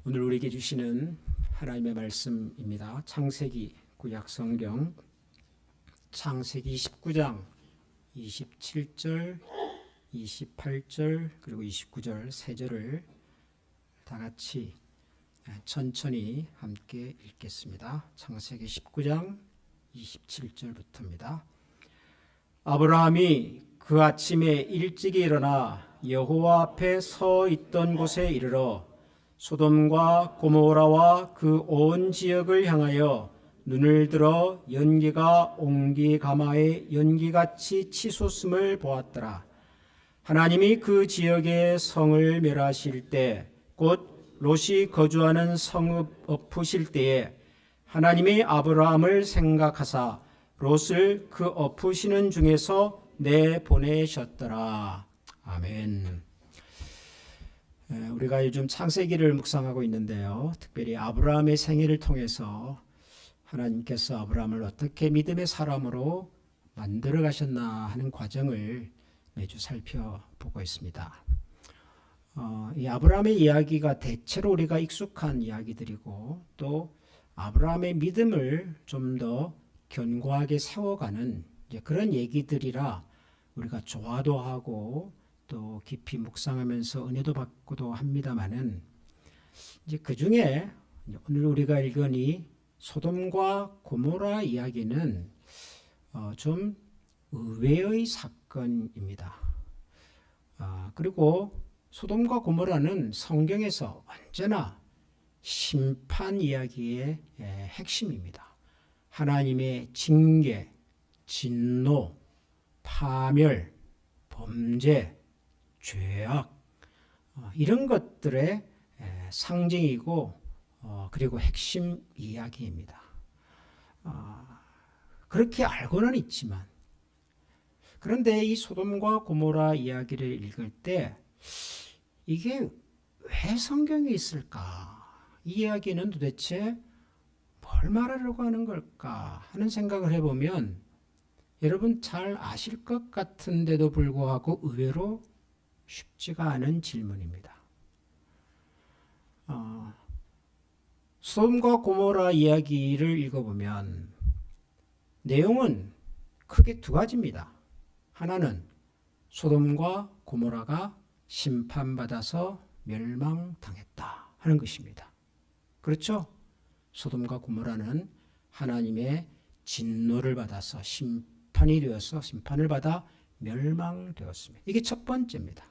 오늘 우리에게 주시는 하나님의 말씀입니다. 창세기 구약성경 창세기 19장 27절, 28절 그리고 29절 세 절을 다 같이 천천히 함께 읽겠습니다. 창세기 19장 27절부터입니다. 아브라함이 그 아침에 일찍이 일어나 여호와 앞에 서 있던 곳에 이르러 소돔과 고모라와 그 온 지역을 향하여 눈을 들어 연기가 옹기가마의 연기같이 치솟음을 보았더라. 하나님이 그 지역의 성을 멸하실 때 곧 롯이 거주하는 성읍 엎으실 때에 하나님이 아브라함을 생각하사 롯을 그 엎으시는 중에서 내보내셨더라. 아멘. 우리가 요즘 창세기를 묵상하고 있는데요. 특별히 아브라함의 생애를 통해서 하나님께서 아브라함을 어떻게 믿음의 사람으로 만들어 가셨나 하는 과정을 매주 살펴보고 있습니다. 이 아브라함의 이야기가 대체로 우리가 익숙한 이야기들이고 또 아브라함의 믿음을 좀 더 견고하게 세워가는 이제 그런 얘기들이라 우리가 좋아도 하고 또 깊이 묵상하면서 은혜도 받고도 합니다만은 이제 그 중에 오늘 우리가 읽은 이 소돔과 고모라 이야기는 좀 의외의 사건입니다. 그리고 소돔과 고모라는 성경에서 언제나 심판 이야기의 핵심입니다. 하나님의 징계, 진노, 파멸, 범죄, 죄악 이런 것들의 상징이고 그리고 핵심 이야기입니다. 그렇게 알고는 있지만 그런데 이 소돔과 고모라 이야기를 읽을 때 이게 왜 성경에 있을까? 이 이야기는 도대체 뭘 말하려고 하는 걸까 하는 생각을 해보면 여러분 잘 아실 것 같은데도 불구하고 의외로 쉽지가 않은 질문입니다. 소돔과 고모라 이야기를 읽어보면 내용은 크게 두 가지입니다. 하나는 소돔과 고모라가 심판받아서 멸망당했다 하는 것입니다. 그렇죠? 소돔과 고모라는 하나님의 진노를 받아서 심판이 되어서 심판을 받아 멸망되었습니다. 이게 첫 번째입니다.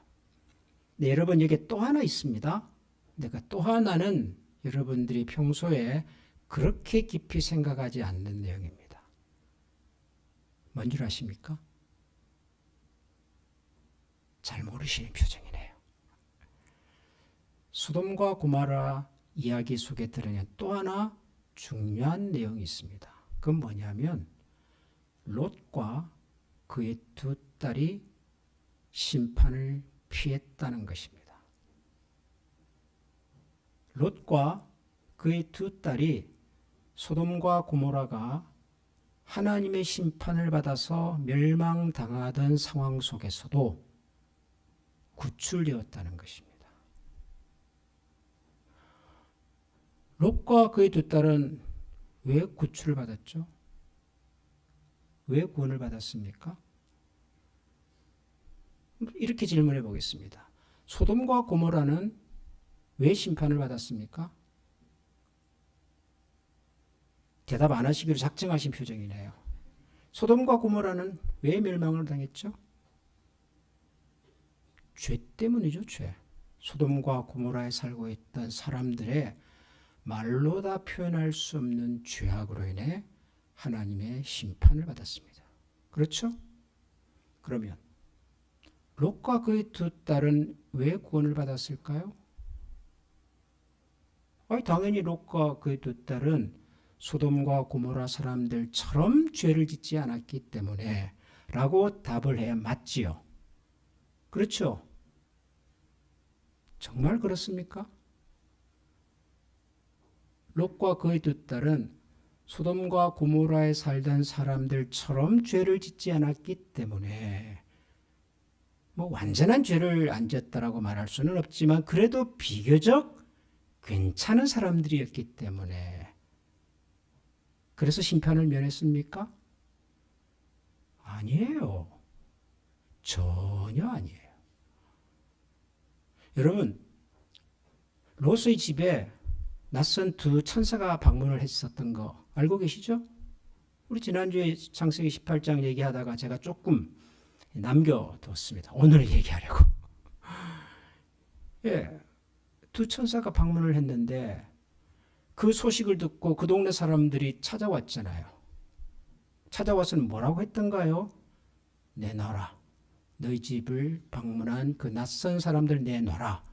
네, 여러분 여기 또 하나 있습니다. 내가 또 하나는 여러분들이 평소에 그렇게 깊이 생각하지 않는 내용입니다. 뭔 줄 아십니까? 잘 모르시는 표정이네요. 소돔과 고모라 이야기 속에 들어있는 또 하나 중요한 내용이 있습니다. 그건 뭐냐면 롯과 그의 두 딸이 심판을 피했다는 것입니다. 롯과 그의 두 딸이 소돔과 고모라가 하나님의 심판을 받아서 멸망당하던 상황 속에서도 구출되었다는 것입니다. 롯과 그의 두 딸은 왜 구출을 받았죠? 왜 구원을 받았습니까? 이렇게 질문해 보겠습니다. 소돔과 고모라는 왜 심판을 받았습니까? 대답 안 하시기로 작정하신 표정이네요. 소돔과 고모라는 왜 멸망을 당했죠? 죄 때문이죠, 죄. 소돔과 고모라에 살고 있던 사람들의 말로 다 표현할 수 없는 죄악으로 인해 하나님의 심판을 받았습니다. 그렇죠? 그러면 롯과 그의 두 딸은 왜 구원을 받았을까요? 당연히 롯과 그의 두 딸은 소돔과 고모라 사람들처럼 죄를 짓지 않았기 때문에 라고 답을 해야 맞지요. 그렇죠? 정말 그렇습니까? 롯과 그의 두 딸은 소돔과 고모라에 살던 사람들처럼 죄를 짓지 않았기 때문에 완전한 죄를 안 지었다라고 말할 수는 없지만 그래도 비교적 괜찮은 사람들이었기 때문에 그래서 심판을 면했습니까? 아니에요. 전혀 아니에요. 여러분, 롯의 집에 낯선 두 천사가 방문을 했었던 거 알고 계시죠? 우리 지난주에 창세기 18장 얘기하다가 제가 조금 남겨뒀습니다. 오늘 얘기하려고. 예, 두 천사가 방문을 했는데 그 소식을 듣고 그 동네 사람들이 찾아왔잖아요. 찾아와서는 뭐라고 했던가요? 내놔라. 너희 집을 방문한 그 낯선 사람들 내놔라.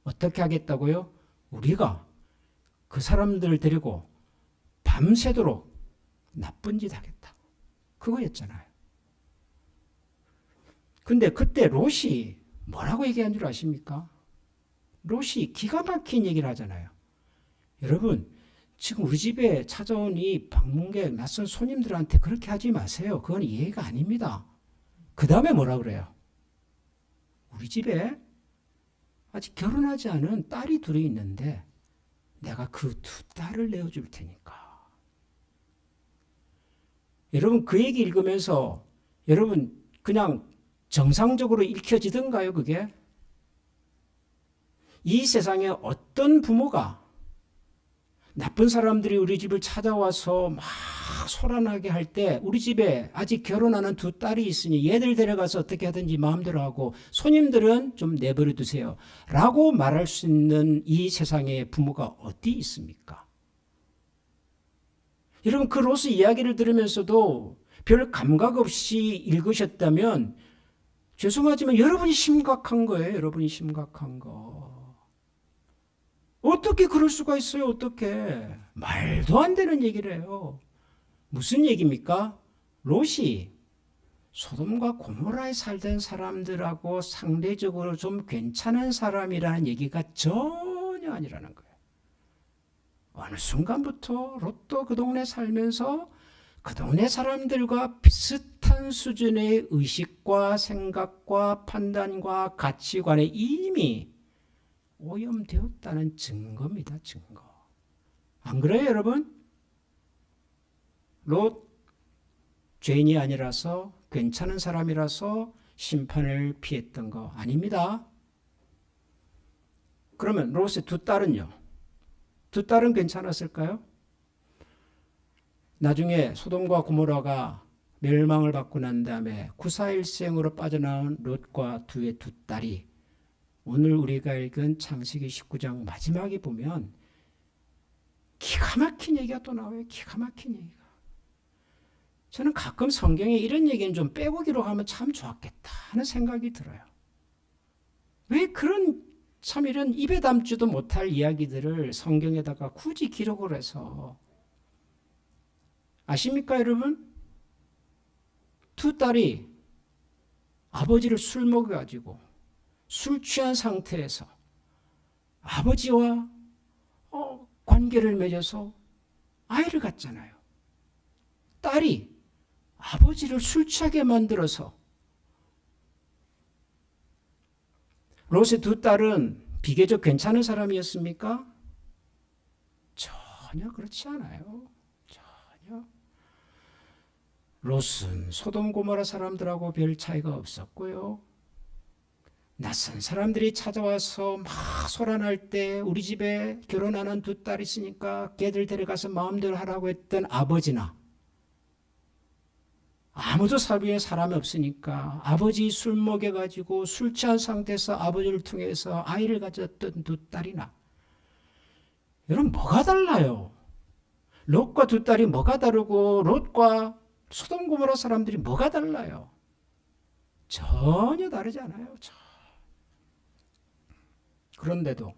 어떻게 하겠다고요? 우리가 그 사람들을 데리고 밤새도록 나쁜 짓 하겠다. 그거였잖아요. 근데 그때 롯이 뭐라고 얘기한 줄 아십니까? 롯이 기가 막힌 얘기를 하잖아요. 여러분, 지금 우리 집에 찾아온 이 방문객, 낯선 손님들한테 그렇게 하지 마세요. 그건 예의가 아닙니다. 그 다음에 뭐라 그래요? 우리 집에 아직 결혼하지 않은 딸이 둘이 있는데 내가 그 두 딸을 내어줄 테니까. 여러분, 그 얘기 읽으면서 여러분 그냥 정상적으로 읽혀지던가요, 그게? 이 세상에 어떤 부모가 나쁜 사람들이 우리 집을 찾아와서 막 소란하게 할 때 우리 집에 아직 결혼하는 두 딸이 있으니 얘들 데려가서 어떻게 하든지 마음대로 하고 손님들은 좀 내버려 두세요 라고 말할 수 있는 이 세상에 부모가 어디 있습니까? 여러분, 그 롯의 이야기를 들으면서도 별 감각 없이 읽으셨다면 죄송하지만 여러분이 심각한 거예요. 여러분이 심각한 거. 어떻게 그럴 수가 있어요? 어떻게? 말도 안 되는 얘기를 해요. 무슨 얘기입니까? 롯이 소돔과 고모라에 살던 사람들하고 상대적으로 좀 괜찮은 사람이라는 얘기가 전혀 아니라는 거예요. 어느 순간부터 롯도 그 동네 살면서 그 동네 사람들과 비슷한 수준의 의식과 생각과 판단과 가치관에 이미 오염되었다는 증거입니다. 증거. 안 그래요, 여러분? 롯 죄인이 아니라서 괜찮은 사람이라서 심판을 피했던 거 아닙니다. 그러면 롯의 두 딸은요? 두 딸은 괜찮았을까요? 나중에 소돔과 고모라가 멸망을 받고 난 다음에 구사일생으로 빠져나온 롯과 두 딸이 오늘 우리가 읽은 창세기 19장 마지막에 보면 기가 막힌 얘기가 또 나와요. 기가 막힌 얘기가. 저는 가끔 성경에 이런 얘기는 좀 빼보기로 하면 참 좋았겠다 하는 생각이 들어요. 왜 그런 참 이런 입에 담지도 못할 이야기들을 성경에다가 굳이 기록을 해서 아십니까, 여러분? 두 딸이 아버지를 술 먹여가지고 술 취한 상태에서 아버지와 관계를 맺어서 아이를 갖잖아요. 딸이 아버지를 술 취하게 만들어서 롯의 두 딸은 비교적 괜찮은 사람이었습니까? 전혀 그렇지 않아요. 전혀. 롯은 소돔 고모라 사람들하고 별 차이가 없었고요. 낯선 사람들이 찾아와서 막 소란할 때 우리 집에 결혼하는 두 딸 있으니까 걔들 데려가서 마음대로 하라고 했던 아버지나 아무도 사위에 사람이 없으니까 아버지 술 먹여가지고 술 취한 상태에서 아버지를 통해서 아이를 가졌던 두 딸이나 여러분 뭐가 달라요? 롯과 두 딸이 뭐가 다르고 롯과 소돔 고모라 사람들이 뭐가 달라요? 전혀 다르지 않아요. 그런데도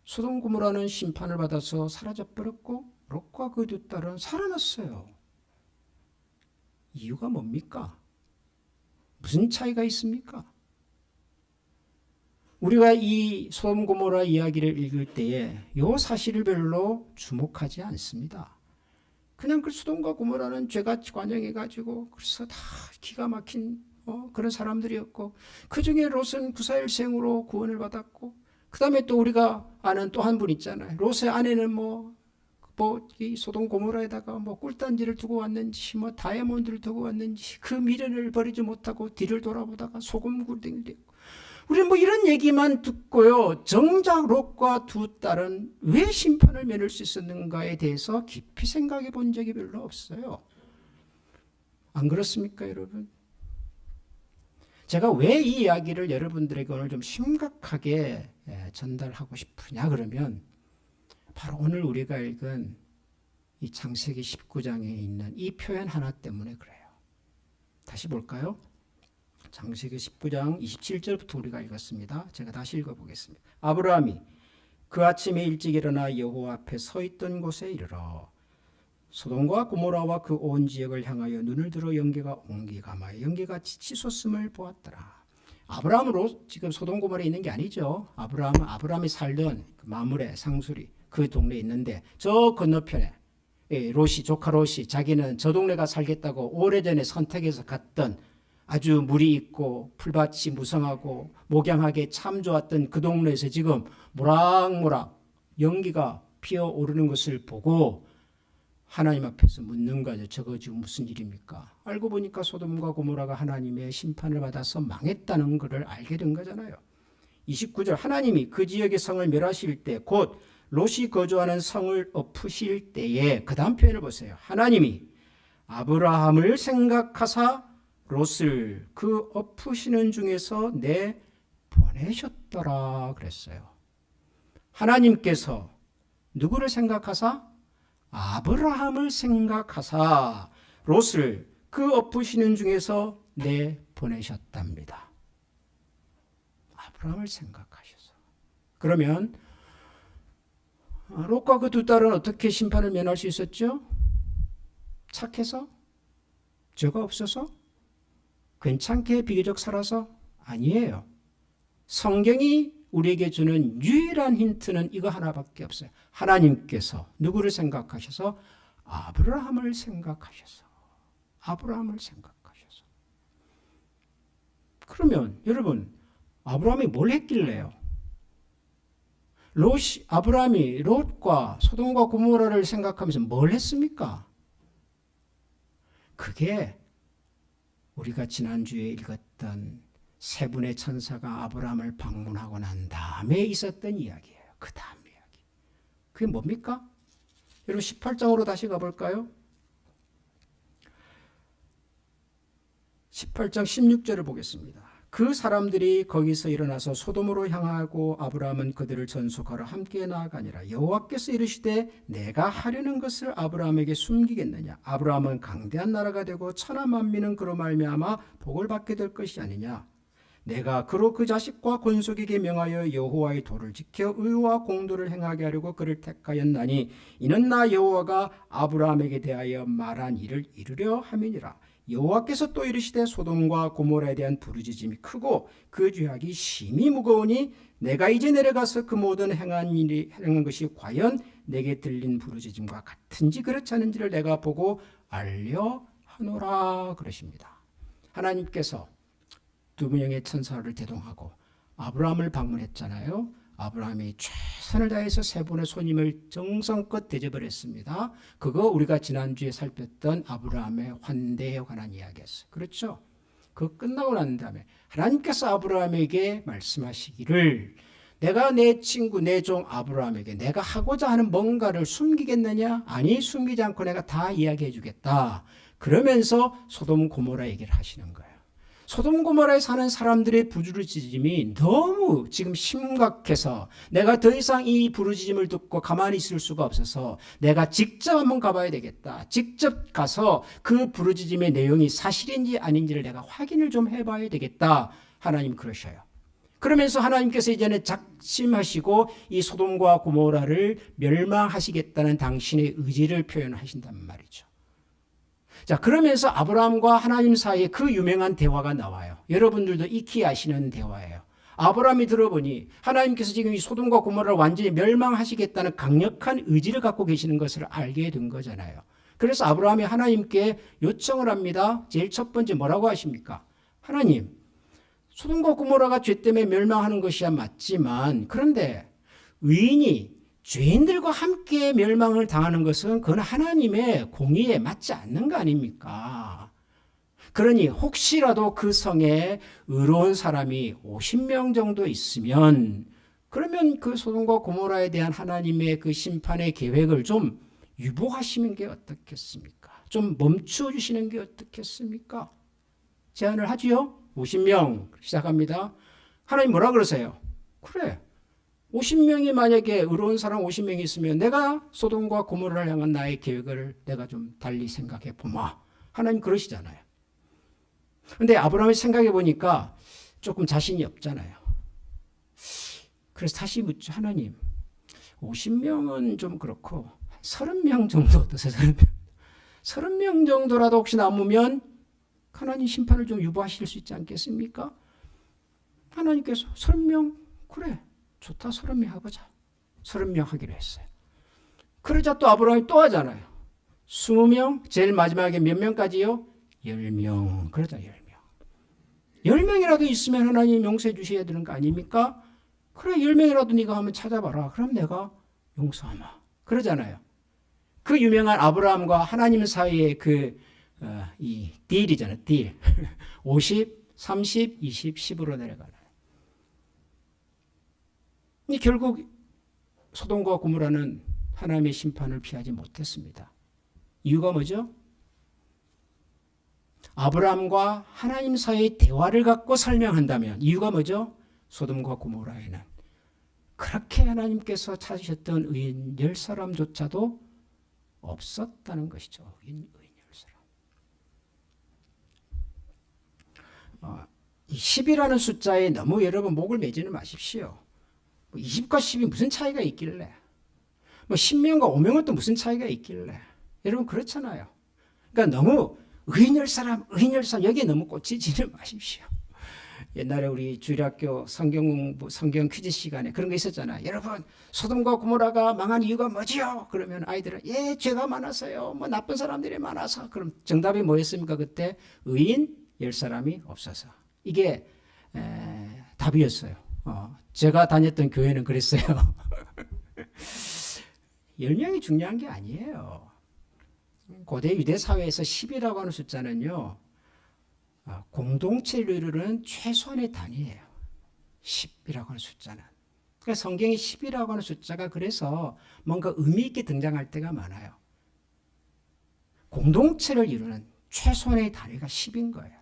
소돔 고모라는 심판을 받아서 사라져버렸고 롯과 그 두 딸은 살아났어요. 이유가 뭡니까? 무슨 차이가 있습니까? 우리가 이 소돔 고모라 이야기를 읽을 때에 이 사실을 별로 주목하지 않습니다. 그냥 그 소돔과 고모라는 죄가 관영해가지고 그래서 다 기가 막힌 그런 사람들이었고 그 중에 롯은 구사일생으로 구원을 받았고 그 다음에 또 우리가 아는 또 한 분 있잖아요. 롯의 아내는 이 소돔 고모라에다가 꿀단지를 두고 왔는지 다이아몬드를 두고 왔는지 그 미련을 버리지 못하고 뒤를 돌아보다가 소금 굴댕이 됐고, 우리는 이런 얘기만 듣고요, 정작 롯과 두 딸은 왜 심판을 면할 수 있었는가에 대해서 깊이 생각해 본 적이 별로 없어요. 안 그렇습니까, 여러분? 제가 왜 이 이야기를 여러분들에게 오늘 좀 심각하게 전달하고 싶으냐 그러면, 바로 오늘 우리가 읽은 이 창세기 19장에 있는 이 표현 하나 때문에 그래요. 다시 볼까요? 창세기 19장 27절부터 우리가 읽었습니다. 제가 다시 읽어보겠습니다. 아브라함이 그 아침에 일찍 일어나 여호와 앞에 서 있던 곳에 이르러 소돔과 고모라와 그 온 지역을 향하여 눈을 들어 연기가 옹기가마에 연기같이 치솟음을 보았더라. 아브라함으로 지금 소돔 고모라에 있는 게 아니죠. 아브라함이 살던 그 마므레 상수리 그 동네에 있는데, 저 건너편에 조카 롯이 자기는 저 동네가 살겠다고 오래전에 선택해서 갔던, 아주 물이 있고 풀밭이 무성하고 목양하게 참 좋았던 그 동네에서 지금 모락모락 연기가 피어오르는 것을 보고 하나님 앞에서 묻는 거죠. 저거 지금 무슨 일입니까? 알고 보니까 소돔과 고모라가 하나님의 심판을 받아서 망했다는 것을 알게 된 거잖아요. 29절, 하나님이 그 지역의 성을 멸하실 때 곧 롯이 거주하는 성을 엎으실 때에, 그 다음 표현을 보세요. 하나님이 아브라함을 생각하사 롯을 그 엎으시는 중에서 내보내셨더라 그랬어요. 하나님께서 누구를 생각하사? 아브라함을 생각하사 롯을 그 엎으시는 중에서 내보내셨답니다. 아브라함을 생각하셔서. 그러면 롯과 그 두 딸은 어떻게 심판을 면할 수 있었죠? 착해서? 죄가 없어서? 괜찮게 비교적 살아서? 아니에요. 성경이 우리에게 주는 유일한 힌트는 이거 하나밖에 없어요. 하나님께서 누구를 생각하셔서? 아브라함을 생각하셔서. 아브라함을 생각하셔서. 그러면 여러분, 아브라함이 뭘 했길래요? 아브라함이 롯과 소돔과 고모라를 생각하면서 뭘 했습니까? 그게 우리가 지난주에 읽었던 세 분의 천사가 아브라함을 방문하고 난 다음에 있었던 이야기예요. 그 다음 이야기. 그게 뭡니까? 여러분 18장으로 다시 가볼까요? 18장 16절을 보겠습니다. 그 사람들이 거기서 일어나서 소돔으로 향하고 아브라함은 그들을 전속하러 함께 나아가니라. 여호와께서 이르시되 내가 하려는 것을 아브라함에게 숨기겠느냐? 아브라함은 강대한 나라가 되고 천하 만민은 그로 말미암아 복을 받게 될 것이 아니냐? 내가 그로 그 자식과 권속에게 명하여 여호와의 도를 지켜 의와 공도를 행하게 하려고 그를 택하였나니 이는 나 여호와가 아브라함에게 대하여 말한 일을 이루려 함이니라. 여호와께서 또 이르시되 소돔과 고모라에 대한 부르짖음이 크고 그 죄악이 심히 무거우니 내가 이제 내려가서 그 모든 행한 것이 과연 내게 들린 부르짖음과 같은지 그렇지 않은지를 내가 보고 알려 하노라 그러십니다. 하나님께서 두 명의 천사를 대동하고 아브라함을 방문했잖아요. 아브라함이 최선을 다해서 세 분의 손님을 정성껏 대접을 했습니다. 그거 우리가 지난주에 살폈던 아브라함의 환대에 관한 이야기였어요. 그렇죠? 그거 끝나고 난 다음에 하나님께서 아브라함에게 말씀하시기를 내가 내 친구 내 종 아브라함에게 내가 하고자 하는 뭔가를 숨기겠느냐? 아니, 숨기지 않고 내가 다 이야기해 주겠다. 그러면서 소돔 고모라 얘기를 하시는 거예요. 소돔 고모라에 사는 사람들의 부르짖음이 너무 지금 심각해서 내가 더 이상 이 부르짖음을 듣고 가만히 있을 수가 없어서 내가 직접 한번 가봐야 되겠다. 직접 가서 그 부르짖음의 내용이 사실인지 아닌지를 내가 확인을 좀 해봐야 되겠다. 하나님 그러셔요. 그러면서 하나님께서 이제는 작심하시고 이 소돔과 고모라를 멸망하시겠다는 당신의 의지를 표현하신단 말이죠. 자, 그러면서 아브라함과 하나님 사이에 그 유명한 대화가 나와요. 여러분들도 익히 아시는 대화예요. 아브라함이 들어보니 하나님께서 지금 이 소돔과 고모라를 완전히 멸망하시겠다는 강력한 의지를 갖고 계시는 것을 알게 된 거잖아요. 그래서 아브라함이 하나님께 요청을 합니다. 제일 첫 번째 뭐라고 하십니까? 하나님, 소돔과 고모라가 죄 때문에 멸망하는 것이야 맞지만, 그런데 의인이 죄인들과 함께 멸망을 당하는 것은 그건 하나님의 공의에 맞지 않는 거 아닙니까? 그러니 혹시라도 그 성에 의로운 사람이 50명 정도 있으면, 그러면 그 소돔과 고모라에 대한 하나님의 그 심판의 계획을 좀 유보하시는 게 어떻겠습니까? 좀 멈추어 주시는 게 어떻겠습니까? 제안을 하지요. 50명 시작합니다. 하나님 뭐라 그러세요? 그래, 50명이 만약에 의로운 사람 50명이 있으면 내가 소돔과 고모라를 향한 나의 계획을 내가 좀 달리 생각해 보마. 하나님 그러시잖아요. 근데 아브라함이 생각해 보니까 조금 자신이 없잖아요. 그래서 다시 묻죠. 하나님, 50명은 좀 그렇고 30명 정도 어떠세요? 30명 정도라도 혹시 남으면 하나님 심판을 좀 유보하실 수 있지 않겠습니까? 하나님께서 30명, 그래, 좋다, 30명 해보자. 30명 하기로 했어요. 그러자 또 아브라함이 또 하잖아요. 20명, 제일 마지막에 몇 명까지요? 10명. 그러자 10명. 10명이라도 있으면 하나님 용서해 주셔야 되는 거 아닙니까? 그래, 10명이라도 네가 한번 찾아봐라. 그럼 내가 용서하마. 그러잖아요. 그 유명한 아브라함과 하나님 사이의 이 딜이잖아요. 딜. 50, 30, 20, 10으로 내려가는. 결국 소돔과 고모라는 하나님의 심판을 피하지 못했습니다. 이유가 뭐죠? 아브라함과 하나님 사이의 대화를 갖고 설명한다면 이유가 뭐죠? 소돔과 고모라에는 그렇게 하나님께서 찾으셨던 의인 10사람조차도 없었다는 것이죠. 의인 10사람. 이 10이라는 숫자에 너무 여러분 목을 매지는 마십시오. 20과 10이 무슨 차이가 있길래, 10명과 5명은 또 무슨 차이가 있길래. 여러분 그렇잖아요. 그러니까 너무 의인 10사람 여기에 너무 꽂히지는 마십시오. 옛날에 우리 주일학교 성경 공부, 성경 퀴즈 시간에 그런 거 있었잖아요. 여러분, 소돔과 고모라가 망한 이유가 뭐지요? 그러면 아이들은 예, 죄가 많아서요. 나쁜 사람들이 많아서. 그럼 정답이 뭐였습니까? 그때 의인 10사람이 없어서. 이게 답이었어요. 제가 다녔던 교회는 그랬어요. 10명이 중요한 게 아니에요. 고대 유대 사회에서 10이라고 하는 숫자는요, 공동체를 이루는 최소한의 단위예요. 10이라고 하는 숫자는. 그러니까 성경에 10이라고 하는 숫자가 그래서 뭔가 의미 있게 등장할 때가 많아요. 공동체를 이루는 최소한의 단위가 10인 거예요.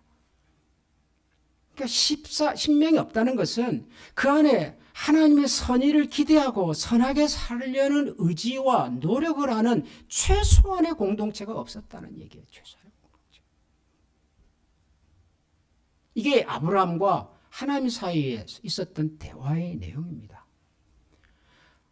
그러니까 10명이 없다는 것은 그 안에 하나님의 선의를 기대하고 선하게 살려는 의지와 노력을 하는 최소한의 공동체가 없었다는 얘기예요. 최소한의 공동체. 이게 아브라함과 하나님 사이에 있었던 대화의 내용입니다.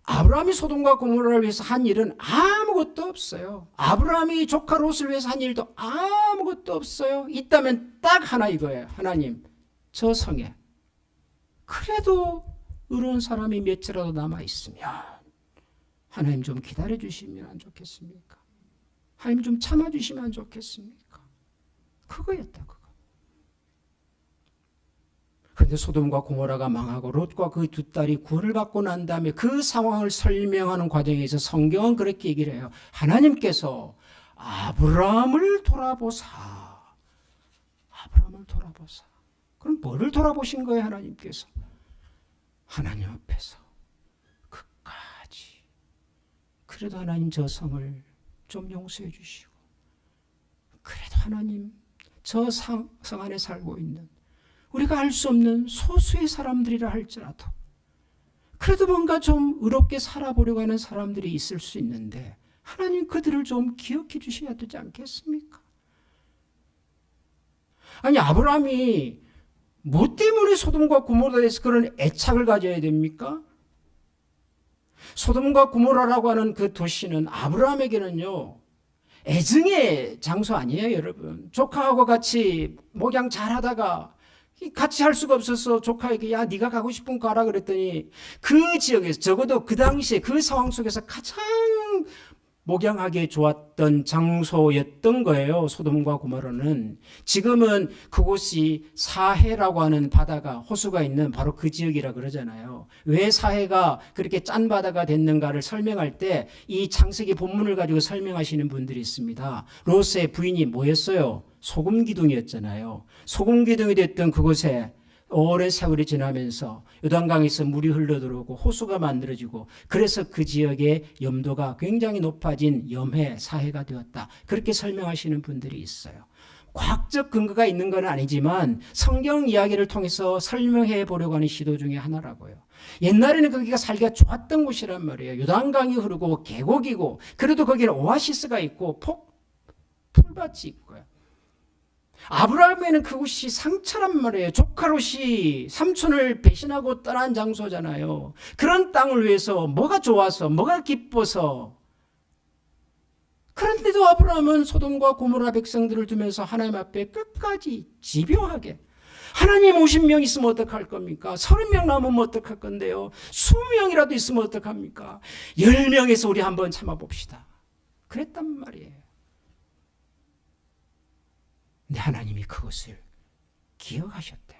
아브라함이 소돔과 고모라를 위해서 한 일은 아무것도 없어요. 아브라함이 조카 롯을 위해서 한 일도 아무것도 없어요. 있다면 딱 하나 이거예요. 하나님, 저 성에 그래도 의로운 사람이 몇이라도 남아있으면 하나님 좀 기다려주시면 안 좋겠습니까? 하나님 좀 참아주시면 안 좋겠습니까? 그거였다, 그거. 그런데 소돔과 고모라가 망하고 롯과 그 두 딸이 구원을 받고 난 다음에 그 상황을 설명하는 과정에서 성경은 그렇게 얘기를 해요. 하나님께서 아브라함을 돌아보사. 아브라함을 돌아보사. 그럼 뭐를 돌아보신 거예요, 하나님께서? 하나님 앞에서 끝까지. 그래도 하나님 저 성을 좀 용서해 주시고, 그래도 하나님 저 성 안에 살고 있는 우리가 알 수 없는 소수의 사람들이라 할지라도 그래도 뭔가 좀 의롭게 살아보려고 하는 사람들이 있을 수 있는데 하나님 그들을 좀 기억해 주셔야 되지 않겠습니까? 아니, 아브라함이 뭐 때문에 소돔과 고모라에 대해서 그런 애착을 가져야 됩니까? 소돔과 고모라라고 하는 그 도시는 아브라함에게는요, 애증의 장소 아니에요, 여러분. 조카하고 같이 목양 잘하다가 같이 할 수가 없어서 조카에게 야, 네가 가고 싶은 거 가라 그랬더니 그 지역에서 적어도 그 당시에 그 상황 속에서 가장 목양하기에 좋았던 장소였던 거예요. 소돔과 고모라는. 지금은 그곳이 사해라고 하는 바다가 호수가 있는 바로 그 지역이라 그러잖아요. 왜 사해가 그렇게 짠 바다가 됐는가를 설명할 때 이 창세기 본문을 가지고 설명하시는 분들이 있습니다. 롯의 부인이 뭐였어요? 소금 기둥이었잖아요. 소금 기둥이 됐던 그곳에 오랜 세월이 지나면서 요단강에서 물이 흘러들어오고 호수가 만들어지고 그래서 그 지역의 염도가 굉장히 높아진 염해, 사해가 되었다. 그렇게 설명하시는 분들이 있어요. 과학적 근거가 있는 건 아니지만 성경 이야기를 통해서 설명해 보려고 하는 시도 중에 하나라고요. 옛날에는 거기가 살기가 좋았던 곳이란 말이에요. 요단강이 흐르고 계곡이고 그래도 거기는 오아시스가 있고 풀밭이 있고요. 아브라함에는 그곳이 상처란 말이에요. 조카 롯이 삼촌을 배신하고 떠난 장소잖아요. 그런 땅을 위해서 뭐가 좋아서 뭐가 기뻐서. 그런데도 아브라함은 소돔과 고모라 백성들을 두면서 하나님 앞에 끝까지 집요하게 하나님 50명 있으면 어떡할 겁니까? 30명 남으면 어떡할 건데요? 20명이라도 있으면 어떡합니까? 10명에서 우리 한번 참아봅시다. 그랬단 말이에요. 근데 하나님이 그것을 기억하셨대요.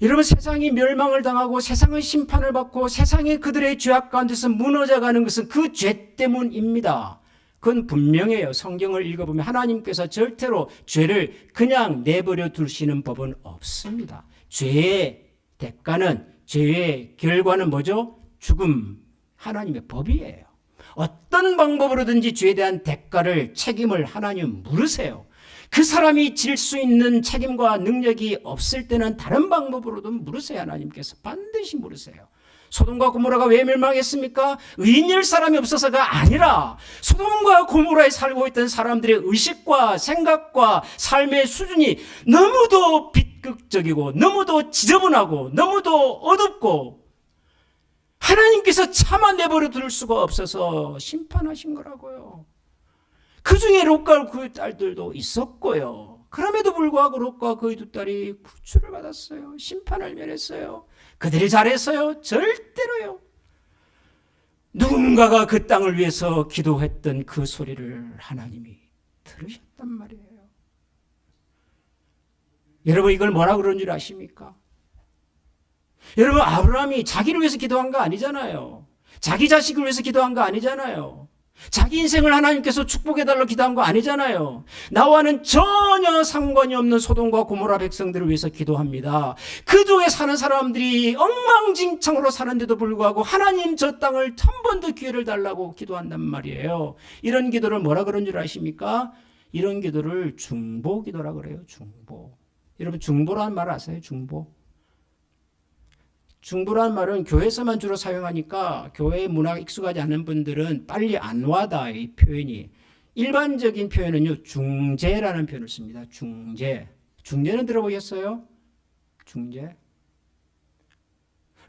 여러분, 세상이 멸망을 당하고 세상은 심판을 받고 세상이 그들의 죄악 가운데서 무너져가는 것은 그 죄 때문입니다. 그건 분명해요. 성경을 읽어보면 하나님께서 절대로 죄를 그냥 내버려 두시는 법은 없습니다. 죄의 대가는, 죄의 결과는 뭐죠? 죽음. 하나님의 법이에요. 어떤 방법으로든지 죄에 대한 대가를, 책임을 하나님 물으세요. 그 사람이 질 수 있는 책임과 능력이 없을 때는 다른 방법으로도 물으세요. 하나님께서 반드시 물으세요. 소돔과 고모라가 왜 멸망했습니까? 의인일 사람이 없어서가 아니라 소돔과 고모라에 살고 있던 사람들의 의식과 생각과 삶의 수준이 너무도 비극적이고 너무도 지저분하고 너무도 어둡고 하나님께서 차마 내버려 둘 수가 없어서 심판하신 거라고요. 그 중에 롯과 그의 딸들도 있었고요. 그럼에도 불구하고 롯과 그의 두 딸이 구출을 받았어요. 심판을 면했어요. 그들이 잘했어요? 절대로요. 누군가가 그 땅을 위해서 기도했던 그 소리를 하나님이 들으셨단 말이에요. 여러분, 이걸 뭐라 그런 줄 아십니까? 여러분, 아브라함이 자기를 위해서 기도한 거 아니잖아요. 자기 자식을 위해서 기도한 거 아니잖아요. 자기 인생을 하나님께서 축복해달라고 기도한 거 아니잖아요. 나와는 전혀 상관이 없는 소돔과 고모라 백성들을 위해서 기도합니다. 그 중에 사는 사람들이 엉망진창으로 사는데도 불구하고 하나님 저 땅을 한 번 더 기회를 달라고 기도한단 말이에요. 이런 기도를 뭐라 그런 줄 아십니까? 이런 기도를 중보 기도라 그래요. 중보. 여러분, 중보라는 말 아세요? 중보. 중보라는 말은 교회에서만 주로 사용하니까 교회 문화가 익숙하지 않은 분들은 빨리 안 와닿아요. 이 표현이. 일반적인 표현은요, 중재라는 표현을 씁니다. 중재. 중재는 들어보셨어요? 중재.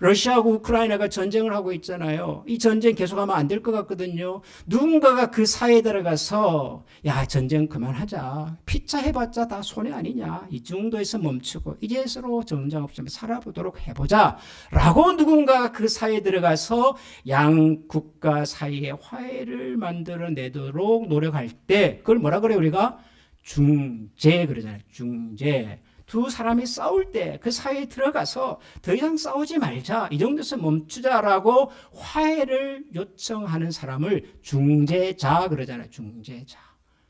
러시아하고 우크라이나가 전쟁을 하고 있잖아요. 이 전쟁 계속하면 안 될 것 같거든요. 누군가가 그 사이에 들어가서 야, 전쟁 그만하자. 피차 해봤자 다 손해 아니냐. 이 정도에서 멈추고 이제 서로 전쟁 없이 살아보도록 해보자. 라고 누군가가 그 사이에 들어가서 양 국가 사이에 화해를 만들어내도록 노력할 때 그걸 뭐라 그래요? 우리가 중재 그러잖아요. 중재. 두 사람이 싸울 때 그 사이에 들어가서 더 이상 싸우지 말자, 이 정도에서 멈추자라고 화해를 요청하는 사람을 중재자 그러잖아요. 중재자.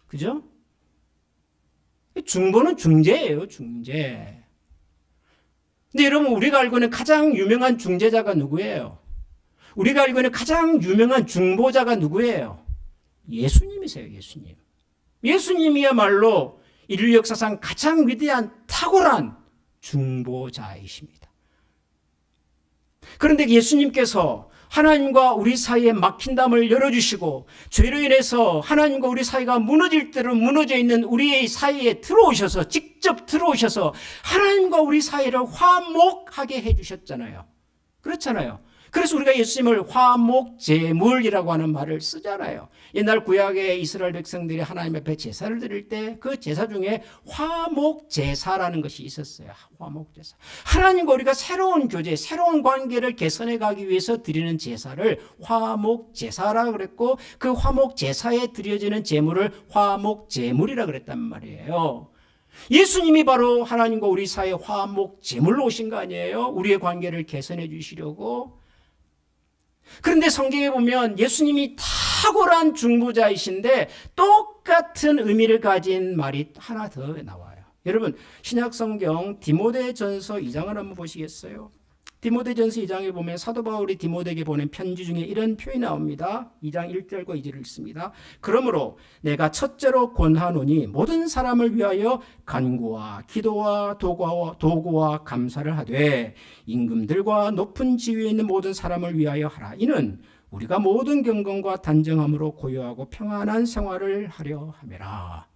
그죠? 중보는 중재예요. 중재. 근데 여러분, 우리가 알고 있는 가장 유명한 중재자가 누구예요? 우리가 알고 있는 가장 유명한 중보자가 누구예요? 예수님이세요. 예수님. 예수님이야말로 인류 역사상 가장 위대한 탁월한 중보자이십니다. 그런데 예수님께서 하나님과 우리 사이에 막힌 담을 열어주시고 죄로 인해서 하나님과 우리 사이가 무너질 대로 무너져 있는 우리의 사이에 들어오셔서, 직접 들어오셔서 하나님과 우리 사이를 화목하게 해주셨잖아요. 그렇잖아요. 그래서 우리가 예수님을 화목제물이라고 하는 말을 쓰잖아요. 옛날 구약의 이스라엘 백성들이 하나님 앞에 제사를 드릴 때 그 제사 중에 화목제사라는 것이 있었어요. 화목제사. 하나님과 우리가 새로운 교제, 새로운 관계를 개선해 가기 위해서 드리는 제사를 화목제사라고 그랬고, 그 화목제사에 드려지는 제물을 화목제물이라고 그랬단 말이에요. 예수님이 바로 하나님과 우리 사이에 화목제물로 오신 거 아니에요? 우리의 관계를 개선해 주시려고. 그런데 성경에 보면 예수님이 탁월한 중보자이신데 똑같은 의미를 가진 말이 하나 더 나와요. 여러분, 신약 성경 디모데전서 2장을 한번 보시겠어요? 디모데전서 2장에 보면 사도 바울이 디모데에게 보낸 편지 중에 이런 표현이 나옵니다. 2장 1절과 2절을 읽습니다. 그러므로 내가 첫째로 권하노니 모든 사람을 위하여 간구와 기도와 도구와 감사를 하되 임금들과 높은 지위에 있는 모든 사람을 위하여 하라. 이는 우리가 모든 경건과 단정함으로 고요하고 평안한 생활을 하려 함이라.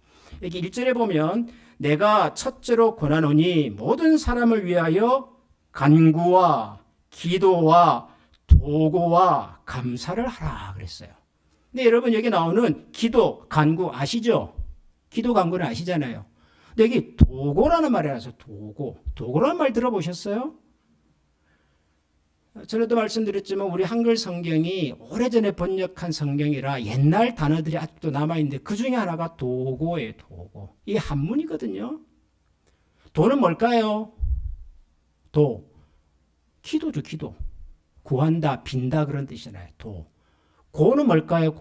여기 1절에 보면 내가 첫째로 권하노니 모든 사람을 위하여 간구와 기도와 도구와 감사를 하라 그랬어요. 근데 여러분, 여기 나오는 기도, 간구 아시죠? 기도, 간구는 아시잖아요. 근데 여기 도구라는 말이 나와서 도구라는 말 들어보셨어요? 전에도 말씀드렸지만 우리 한글 성경이 오래전에 번역한 성경이라 옛날 단어들이 아직도 남아있는데 그 중에 하나가 도구예요. 도구. 이게 한문이거든요. 도는 뭘까요? 도. 기도죠, 기도. 구한다, 빈다 그런 뜻이잖아요. 도. 고는 뭘까요?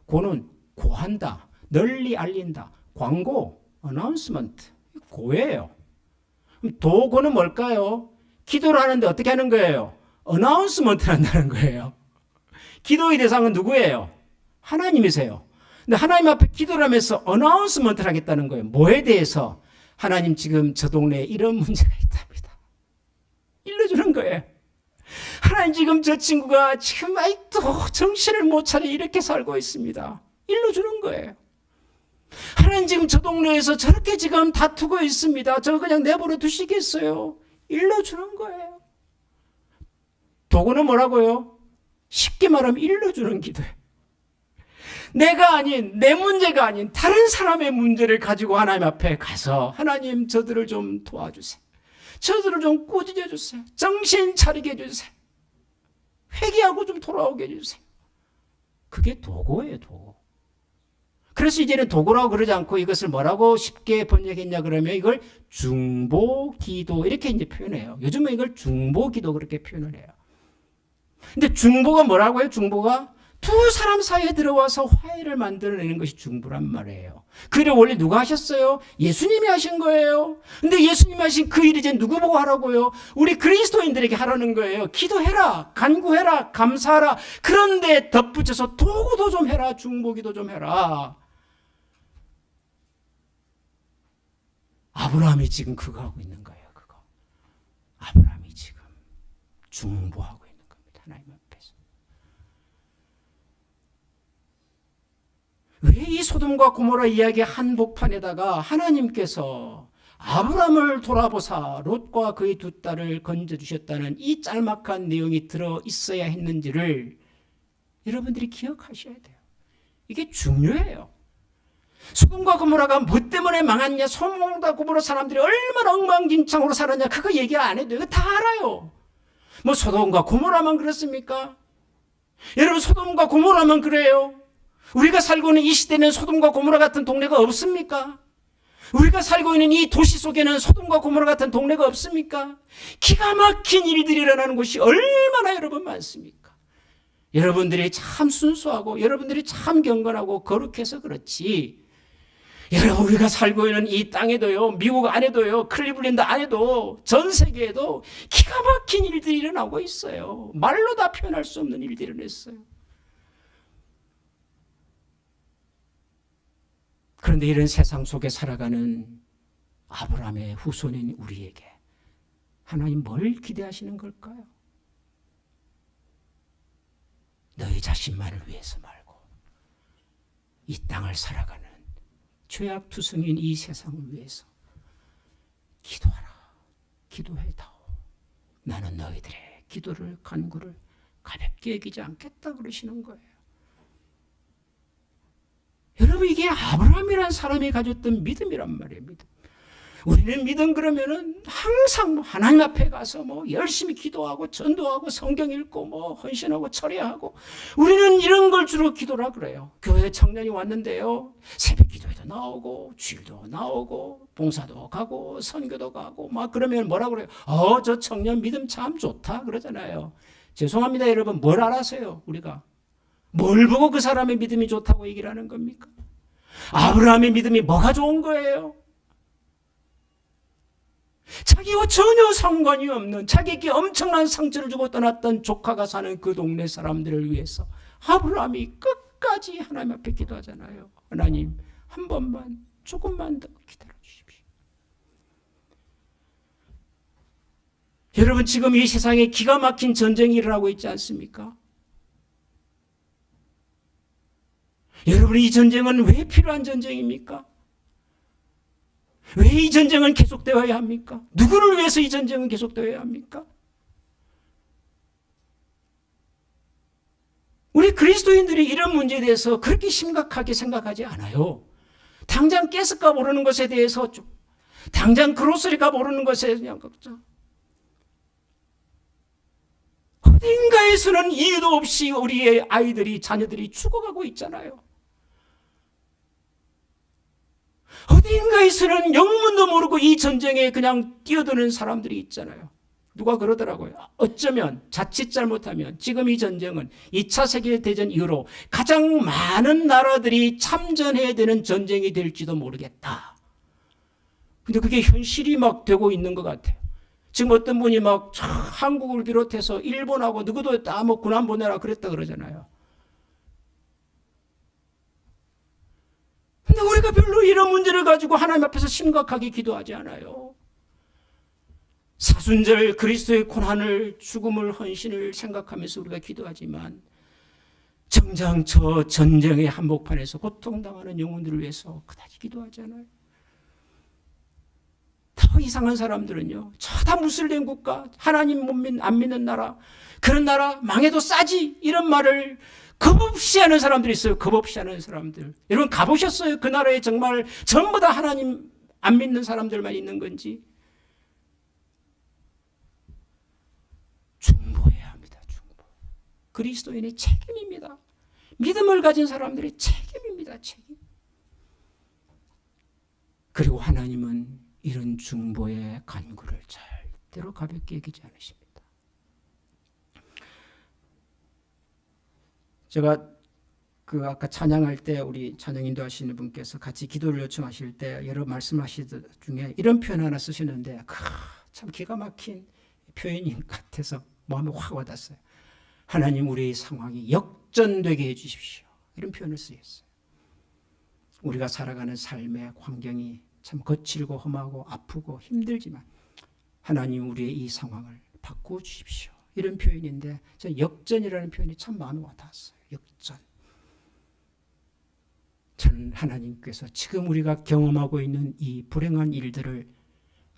고는 고한다, 널리 알린다. 광고, 어나운스먼트. 고예요. 그럼 도고는 뭘까요? 기도를 하는데 어떻게 하는 거예요? 어나운스먼트를 한다는 거예요. 기도의 대상은 누구예요? 하나님이세요. 근데 하나님 앞에 기도를 하면서 어나운스먼트를 하겠다는 거예요. 뭐에 대해서? 하나님, 지금 저 동네에 이런 문제가 있답니다. 일러주는 거예요. 하나님, 지금 저 친구가 지금 아직도 정신을 못 차려 이렇게 살고 있습니다. 일러주는 거예요. 하나님, 지금 저 동네에서 저렇게 지금 다투고 있습니다. 저거 그냥 내버려 두시겠어요? 일러주는 거예요. 도구는 뭐라고요? 쉽게 말하면 일러주는 기도예요. 내가 아닌, 내 문제가 아닌 다른 사람의 문제를 가지고 하나님 앞에 가서 하나님, 저들을 좀 도와주세요. 저들을 좀 꾸짖어 주세요. 정신 차리게 해주세요. 회개하고 좀 돌아오게 해주세요. 그게 도구예요, 도구. 그래서 이제는 도구라고 그러지 않고 이것을 뭐라고 쉽게 번역했냐 그러면 이걸 중보기도 이렇게 이제 표현해요. 요즘은 이걸 중보기도 그렇게 표현을 해요. 근데 중보가 뭐라고 해요? 중보가 두 사람 사이에 들어와서 화해를 만들어내는 것이 중보란 말이에요. 그 일을 원래 누가 하셨어요? 예수님이 하신 거예요. 근데 예수님이 하신 그 일을 이제 누구 보고 하라고요? 우리 그리스도인들에게 하라는 거예요. 기도해라, 간구해라, 감사하라. 그런데 덧붙여서 도구도 좀 해라, 중보기도 좀 해라. 아브라함이 지금 그거 하고 있는 거예요. 그거. 아브라함이 지금 중보하고 있는 겁니다. 하나님 앞에서. 왜 이 소돔과 고모라 이야기 한복판에다가 하나님께서 아브라함을 돌아보사 롯과 그의 두 딸을 건져주셨다는 이 짤막한 내용이 들어 있어야 했는지를 여러분들이 기억하셔야 돼요. 이게 중요해요. 소돔과 고모라가 뭐 때문에 망했냐, 소돔과 고모라 사람들이 얼마나 엉망진창으로 살았냐, 그거 얘기 안 해도 이거 다 알아요. 뭐 소돔과 고모라만 그렇습니까? 여러분, 소돔과 고모라만 그래요? 우리가 살고 있는 이 시대는 소돔과 고모라 같은 동네가 없습니까? 우리가 살고 있는 이 도시 속에는 소돔과 고모라 같은 동네가 없습니까? 기가 막힌 일들이 일어나는 곳이 얼마나 여러분 많습니까? 여러분들이 참 순수하고 여러분들이 참 경건하고 거룩해서 그렇지, 여러분, 우리가 살고 있는 이 땅에도요, 미국 안에도요, 클리블랜드 안에도, 전 세계에도 기가 막힌 일들이 일어나고 있어요. 말로 다 표현할 수 없는 일들이 일어났어요. 그런데 이런 세상 속에 살아가는 아브라함의 후손인 우리에게 하나님 뭘 기대하시는 걸까요? 너희 자신만을 위해서 말고 이 땅을 살아가는 죄악투성인 이 세상을 위해서 기도하라. 기도해다오. 나는 너희들의 기도를, 간구를 가볍게 여기지 않겠다 그러시는 거예요. 여러분, 이게 아브라함이라는 사람이 가졌던 믿음이란 말이에요. 믿음. 우리는 믿음 그러면은 항상 하나님 앞에 가서 열심히 기도하고 전도하고 성경 읽고 헌신하고 철회하고, 우리는 이런 걸 주로 기도라 그래요. 교회 청년이 왔는데요, 새벽 기도에도 나오고 주일도 나오고 봉사도 가고 선교도 가고 그러면 뭐라 그래요? 저 청년 믿음 참 좋다 그러잖아요. 죄송합니다 여러분, 뭘 알아서요? 우리가 뭘 보고 그 사람의 믿음이 좋다고 얘기를 하는 겁니까? 아브라함의 믿음이 뭐가 좋은 거예요? 자기와 전혀 상관이 없는, 자기에게 엄청난 상처를 주고 떠났던 조카가 사는 그 동네 사람들을 위해서 아브라함이 끝까지 하나님 앞에 기도하잖아요. 하나님, 한 번만, 조금만 더 기다려 주십시오. 여러분, 지금 이 세상에 기가 막힌 전쟁이 일어나고 있지 않습니까? 여러분, 이 전쟁은 왜 필요한 전쟁입니까? 왜 이 전쟁은 계속되어야 합니까? 누구를 위해서 이 전쟁은 계속되어야 합니까? 우리 그리스도인들이 이런 문제에 대해서 그렇게 심각하게 생각하지 않아요. 당장 가스값 오르는 것에 대해서, 당장 그로서리 값 오르는 것에 그냥 걱정. 어딘가에서는 이유도 없이 우리의 아이들이, 자녀들이 죽어가고 있잖아요. 어딘가에서는 영문도 모르고 이 전쟁에 그냥 뛰어드는 사람들이 있잖아요. 누가 그러더라고요. 어쩌면 자칫 잘못하면 지금 이 전쟁은 2차 세계대전 이후로 가장 많은 나라들이 참전해야 되는 전쟁이 될지도 모르겠다. 근데 그게 현실이 되고 있는 것 같아요. 지금 어떤 분이 한국을 비롯해서 일본하고 누구도 다 군함 보내라 그랬다 그러잖아요. 근데 우리가 별로 이런 문제를 가지고 하나님 앞에서 심각하게 기도하지 않아요. 사순절 그리스도의 고난을, 죽음을, 헌신을 생각하면서 우리가 기도하지만, 정작 저 전쟁의 한복판에서 고통당하는 영혼들을 위해서 그다지 기도하지 않아요. 더 이상한 사람들은요, 다 무슬림 국가, 하나님 안 믿는 나라, 그런 나라 망해도 싸지, 이런 말을 겁없이 하는 사람들이 있어요. 겁없이 하는 사람들. 여러분 가보셨어요? 그 나라에 정말 전부 다 하나님 안 믿는 사람들만 있는 건지. 중보해야 합니다. 중보. 그리스도인의 책임입니다. 믿음을 가진 사람들의 책임입니다. 책임. 그리고 하나님은 이런 중보의 간구를 절대로 가볍게 여기지 않으십니다. 제가 아까 찬양할 때 우리 찬양 인도하시는 분께서 같이 기도를 요청하실 때 여러 말씀하시던 중에 이런 표현 하나 쓰시는데 참 기가 막힌 표현인 것 같아서 마음에 확 와닿았어요. 하나님, 우리의 상황이 역전되게 해주십시오. 이런 표현을 쓰셨어요. 우리가 살아가는 삶의 환경이 참 거칠고 험하고 아프고 힘들지만 하나님, 우리의 이 상황을 바꾸어 주십시오. 이런 표현인데 저는 역전이라는 표현이 참 마음에 와닿았어요. 역전. 저는 하나님께서 지금 우리가 경험하고 있는 이 불행한 일들을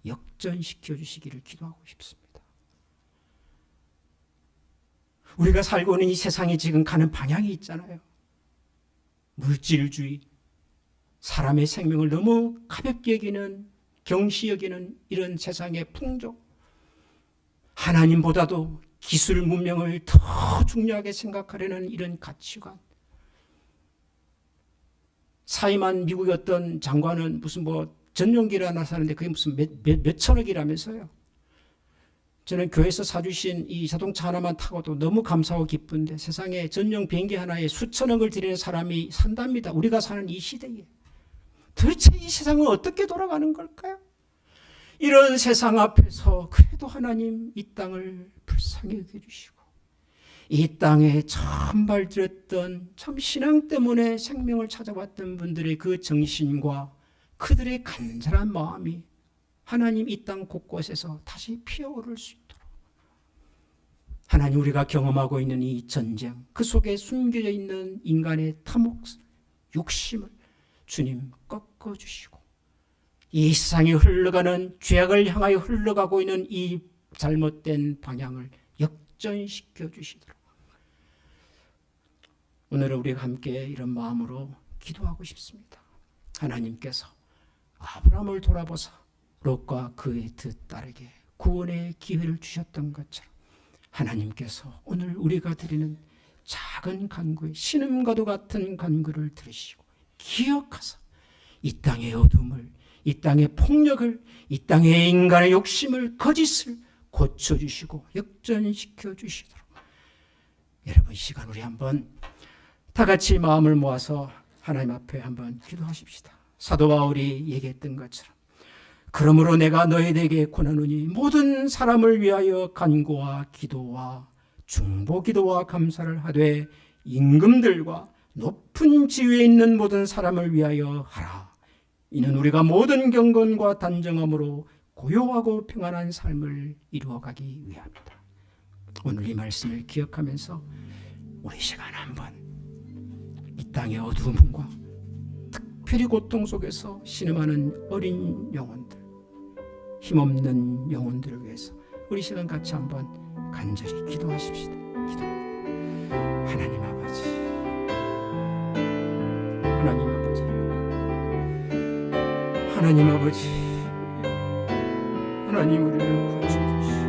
역전시켜 주시기를 기도하고 싶습니다. 우리가 살고 있는 이 세상이 지금 가는 방향이 있잖아요. 물질주의, 사람의 생명을 너무 가볍게 여기는, 경시 여기는 이런 세상의 풍조, 하나님보다도 기술 문명을 더 중요하게 생각하려는 이런 가치관. 사임한 미국의 어떤 장관은 무슨 전용기를 하나 사는데 그게 무슨 몇 천억이라면서요. 저는 교회에서 사주신 이 자동차 하나만 타고도 너무 감사하고 기쁜데 세상에 전용 비행기 하나에 수천억을 들이는 사람이 산답니다. 우리가 사는 이 시대에. 도대체 이 세상은 어떻게 돌아가는 걸까요? 이런 세상 앞에서 그래도 하나님 이 땅을 불쌍히 여겨주시고 이 땅에 처음 발들였던 참 신앙 때문에 생명을 찾아왔던 분들의 그 정신과 그들의 간절한 마음이 하나님 이 땅 곳곳에서 다시 피어오를 수 있도록 하나님, 우리가 경험하고 있는 이 전쟁, 그 속에 숨겨져 있는 인간의 탐욕, 욕심을 주님 꺾어주시고 이 세상에 흘러가는 죄악을 향하여 흘러가고 있는 이 잘못된 방향을 역전시켜 주시도록 오늘은 우리가 함께 이런 마음으로 기도하고 싶습니다. 하나님께서 아브라함을 돌아보사 롯과 그의 두 딸에게 구원의 기회를 주셨던 것처럼 하나님께서 오늘 우리가 드리는 작은 간구에 신음과도 같은 간구를 들으시고 기억하사 이 땅의 어둠을, 이 땅의 폭력을, 이 땅의 인간의 욕심을, 거짓을 고쳐주시고 역전시켜 주시도록 여러분 이 시간 우리 한번 다 같이 마음을 모아서 하나님 앞에 한번 기도하십시다. 사도 바울이 얘기했던 것처럼 그러므로 내가 너희에게 권하노니 모든 사람을 위하여 간구와 기도와 중보 기도와 감사를 하되 임금들과 높은 지위에 있는 모든 사람을 위하여 하라. 이는 우리가 모든 경건과 단정함으로 고요하고 평안한 삶을 이루어가기 위함이다. 오늘 이 말씀을 기억하면서 우리 시간 한번 이 땅의 어두움과 특별히 고통 속에서 신음하는 어린 영혼들, 힘없는 영혼들을 위해서 우리 시간 같이 한번 간절히 기도하십시다. 기도합니다. 하나님 아버지, 하나님 아버지, 하나님 아버지, 하나님 우리를 구원주시오.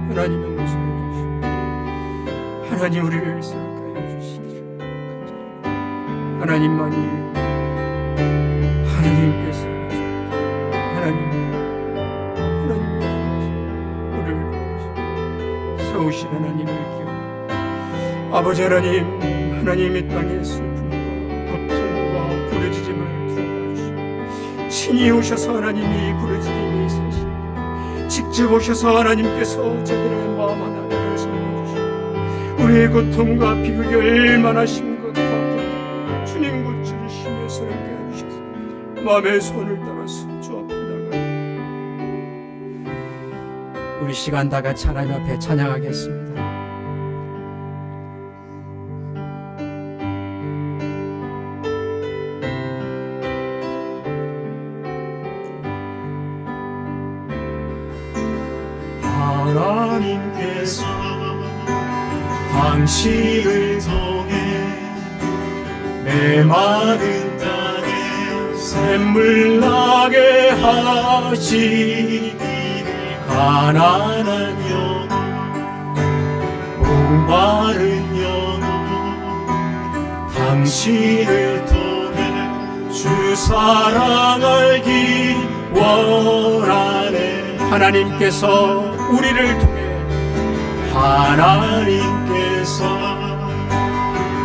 하나님 용서해 주시오. 하나님 우리를 생각하여 주시기를 간절히. 하나님만이 하나님께서 우리를 세우신 하나님을 기억. 아버지 하나님, 하나님 이 땅의 슬픔과 고통과 부르짖음을 들어봐 주시고 친히 오셔서 하나님이 부르짖음이 있으시고 직접 오셔서 하나님께서 저들의 마음 하나를 살펴주시고 우리의 고통과 비극이 얼마나 심각하고 아픈지 주님 고쳐주시며 새롭게 해주셔서 마음의 손을 따라서 주 앞에 나가요. 우리 시간 다 같이 하나님 앞에 찬양하겠습니다. 하나님께서 당신을 통해 메마른 땅에 샘물 나게 하시기를 가난한 영혼 목마른 영혼 당신을 통해 주 사랑 알기 원하네. 하나님께서 우리를 통해 하나님께서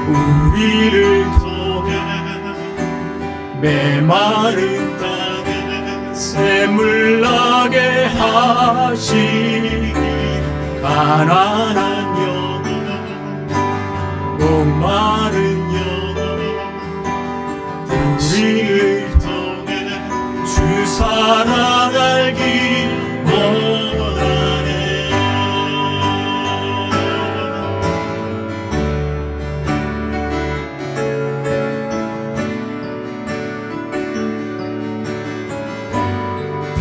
우리를 통해 메마른 땅에 샘물 나게 하시니 가난한 영혼 목마른 영혼 우리를 통해 주 사랑 알기 원하네.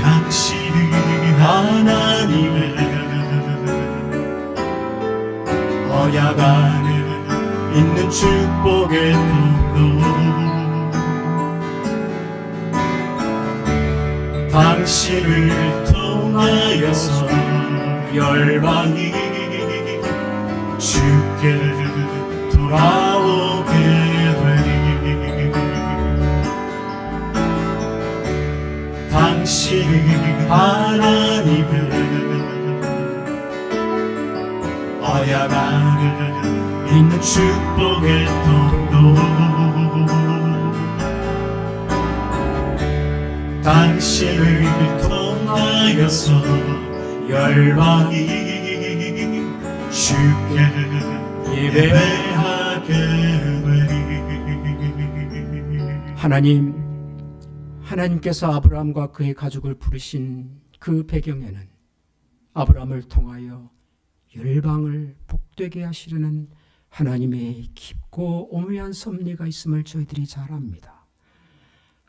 당신은 하나님의 언약 안에 있는 축복의 통로 당신을 통하여서 열방이 주께 돌아오게 되리. 당신은 하나님의 언약 안에 있는 축복의 통로 당신을 통하여서 열방이 주께 예배하게 되리. 하나님께서 아브라함과 그의 가족을 부르신 그 배경에는 아브라함을 통하여 열방을 복되게 하시려는 하나님의 깊고 오묘한 섭리가 있음을 저희들이 잘 압니다.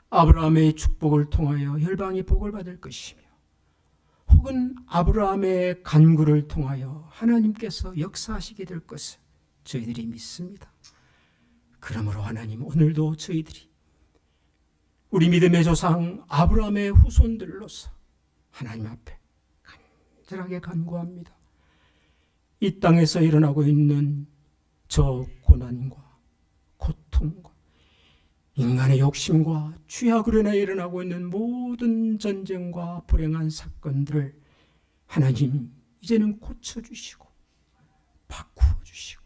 아브라함의 축복을 통하여 열방이 복을 받을 것이며 혹은 아브라함의 간구를 통하여 하나님께서 역사하시게 될 것을 저희들이 믿습니다. 그러므로 하나님, 오늘도 저희들이 우리 믿음의 조상 아브라함의 후손들로서 하나님 앞에 간절하게 간구합니다. 이 땅에서 일어나고 있는 저 고난과 고통과 인간의 욕심과 죄악으로 인하여 일어나고 있는 모든 전쟁과 불행한 사건들을 하나님 이제는 고쳐주시고 바꾸어주시고,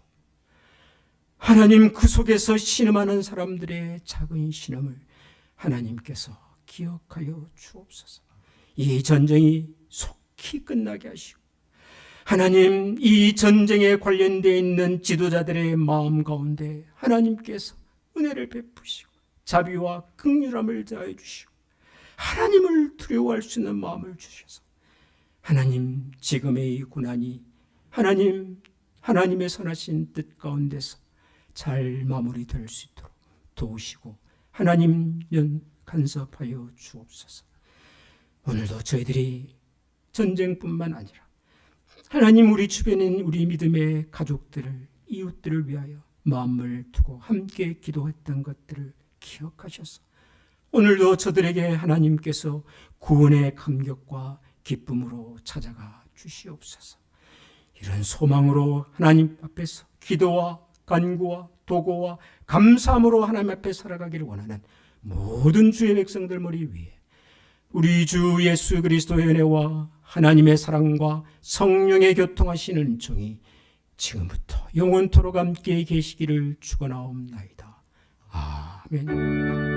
하나님 그 속에서 신음하는 사람들의 작은 신음을 하나님께서 기억하여 주옵소서. 이 전쟁이 속히 끝나게 하시고, 하나님 이 전쟁에 관련되어 있는 지도자들의 마음 가운데 하나님께서 은혜를 베푸시고 자비와 긍휼함을 더해 주시고 하나님을 두려워할 수 있는 마음을 주셔서 하나님 지금의 이 고난이 하나님의 선하신 뜻 가운데서 잘 마무리될 수 있도록 도우시고 하나님 간섭하여 주옵소서. 오늘도 저희들이 전쟁뿐만 아니라 하나님 우리 주변에 있는 우리 믿음의 가족들을, 이웃들을 위하여 마음을 두고 함께 기도했던 것들을 기억하셔서 오늘도 저들에게 하나님께서 구원의 감격과 기쁨으로 찾아가 주시옵소서. 이런 소망으로 하나님 앞에서 기도와 간구와 도고와 감사함으로 하나님 앞에 살아가기를 원하는 모든 주의 백성들 머리 위에 우리 주 예수 그리스도의 은혜와 하나님의 사랑과 성령의 교통하시는 은총이 지금부터 영원토록 함께 계시기를 축원하옵나이다. 아멘.